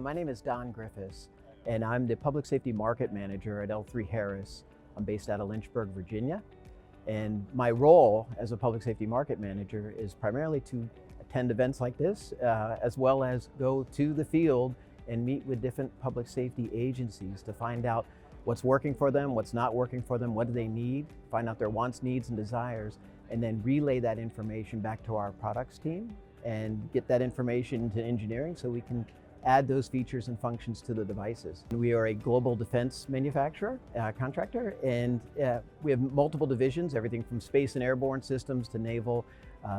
My name is Don Griffis, and I'm the Public Safety Market Manager at L3Harris. I'm based out of Lynchburg, Virginia. And my role as a Public Safety Market Manager is primarily to attend events like this, as well as go to the field and meet with different public safety agencies to find out what's working for them, what's not working for them, what do they need, find out their wants, needs, and desires, and then relay that information back to our products team and get that information to engineering so we can add those features and functions to the devices. We are a global defense manufacturer, contractor, and we have multiple divisions, everything from space and airborne systems to naval.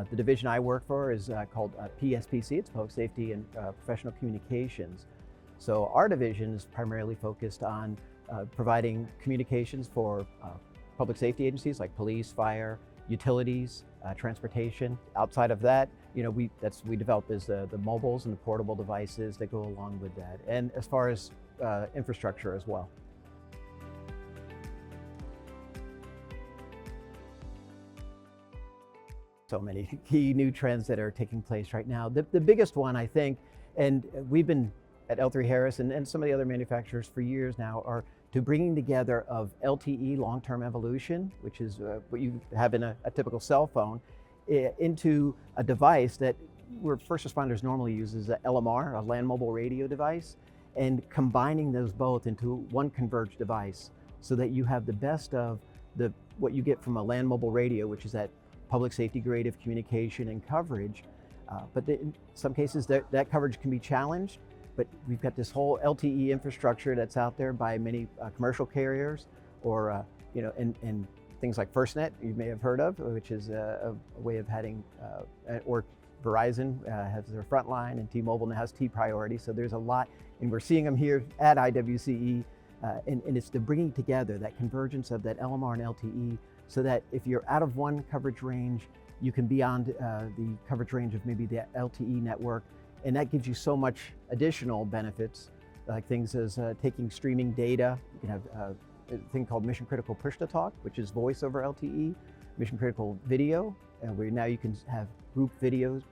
The division I work for is called PSPC, it's Public Safety and Professional Communications. So our division is primarily focused on providing communications for public safety agencies like police, fire, utilities, transportation. Outside of that, we develop is the mobiles and the portable devices that go along with that, and as far as infrastructure as well. So many key new trends that are taking place right now. The biggest one, I think, and we've been at L3Harris and some of the other manufacturers for years now, are to bringing together of LTE, long-term evolution, which is what you have in a typical cell phone, into a device that where first responders normally use is a LMR, a land mobile radio device, and combining those both into one converged device so that you have the best of what you get from a land mobile radio, which is that public safety grade of communication and coverage. But in some cases that coverage can be challenged. But we've got this whole LTE infrastructure that's out there by many commercial carriers, or and things like FirstNet you may have heard of, which is a way of having, or Verizon has their Frontline, and T-Mobile now has T-Priority. So there's a lot, and we're seeing them here at IWCE, and it's the bringing together that convergence of that LMR and LTE, so that if you're out of one coverage range, you can be on the coverage range of maybe the LTE network. And that gives you so much additional benefits, like things as taking streaming data. You can have a thing called mission critical push to talk, which is voice over LTE, mission critical video, where now you can have group videos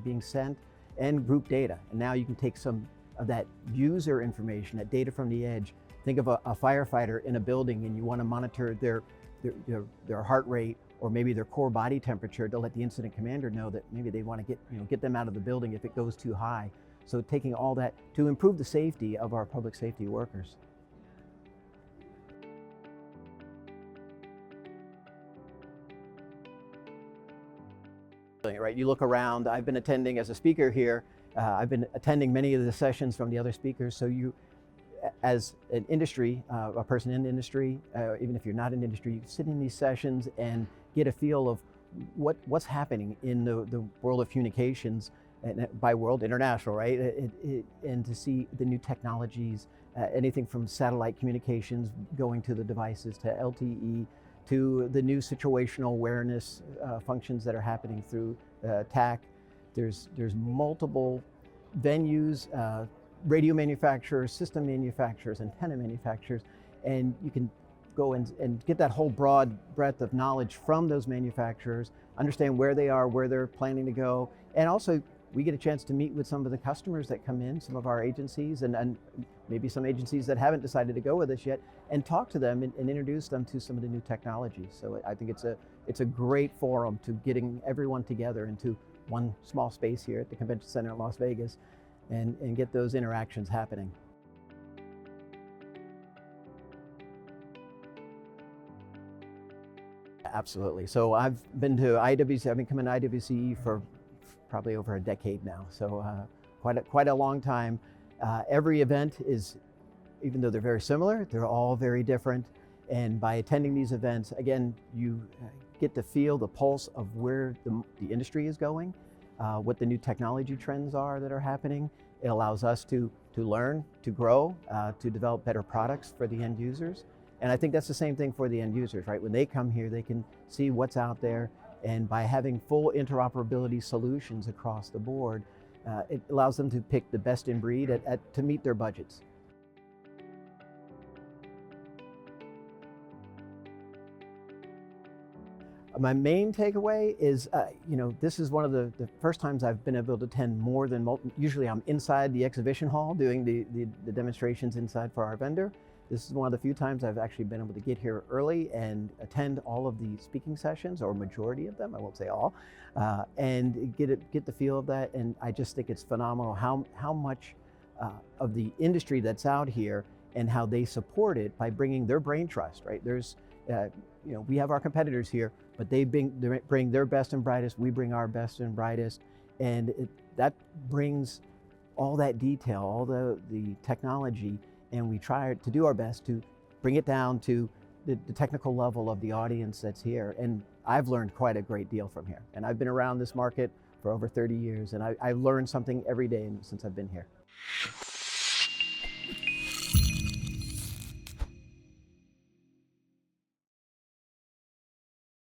being sent, and group data. And now you can take some of that user information, that data from the edge. Think of a firefighter in a building, and you want to monitor their heart rate, or maybe their core body temperature, to let the incident commander know that maybe they want to get them out of the building if it goes too high. So taking all that to improve the safety of our public safety workers. Right, you look around, I've been attending as a speaker here, I've been attending many of the sessions from the other speakers, so you, as an industry, a person in the industry, even if you're not in industry, you can sit in these sessions and get a feel of what's happening in the world of communications, and by world, international, right? And to see the new technologies, anything from satellite communications going to the devices, to LTE, to the new situational awareness functions that are happening through TAC. There's multiple venues, radio manufacturers, system manufacturers, antenna manufacturers, and you can go and get that whole broad breadth of knowledge from those manufacturers, understand where they are, where they're planning to go, and also we get a chance to meet with some of the customers that come in, some of our agencies, and maybe some agencies that haven't decided to go with us yet, and talk to them and introduce them to some of the new technologies. So I think it's a great forum to getting everyone together into one small space here at the Convention Center in Las Vegas, and get those interactions happening. Absolutely. So I've been to IWCE, I've been coming to IWCE for probably over a decade now. So quite a long time. Every event is, even though they're very similar, they're all very different. And by attending these events, again, you get to feel the pulse of where the industry is going, what the new technology trends are that are happening. It allows us to learn, to grow, to develop better products for the end users. And I think that's the same thing for the end users, right? When they come here, they can see what's out there, and by having full interoperability solutions across the board, it allows them to pick the best in breed to meet their budgets. My main takeaway is, this is one of the first times I've been able to attend more than usually I'm inside the exhibition hall doing the demonstrations inside for our vendor. This is one of the few times I've actually been able to get here early and attend all of the speaking sessions, or majority of them, I won't say all, and get the feel of that. And I just think it's phenomenal how much of the industry that's out here and how they support it by bringing their brain trust, right? There's, we have our competitors here, but they bring their best and brightest, we bring our best and brightest, and that brings all that detail, all the technology, and we try to do our best to bring it down to the technical level of the audience that's here. And I've learned quite a great deal from here. And I've been around this market for over 30 years, and I've learned something every day since I've been here.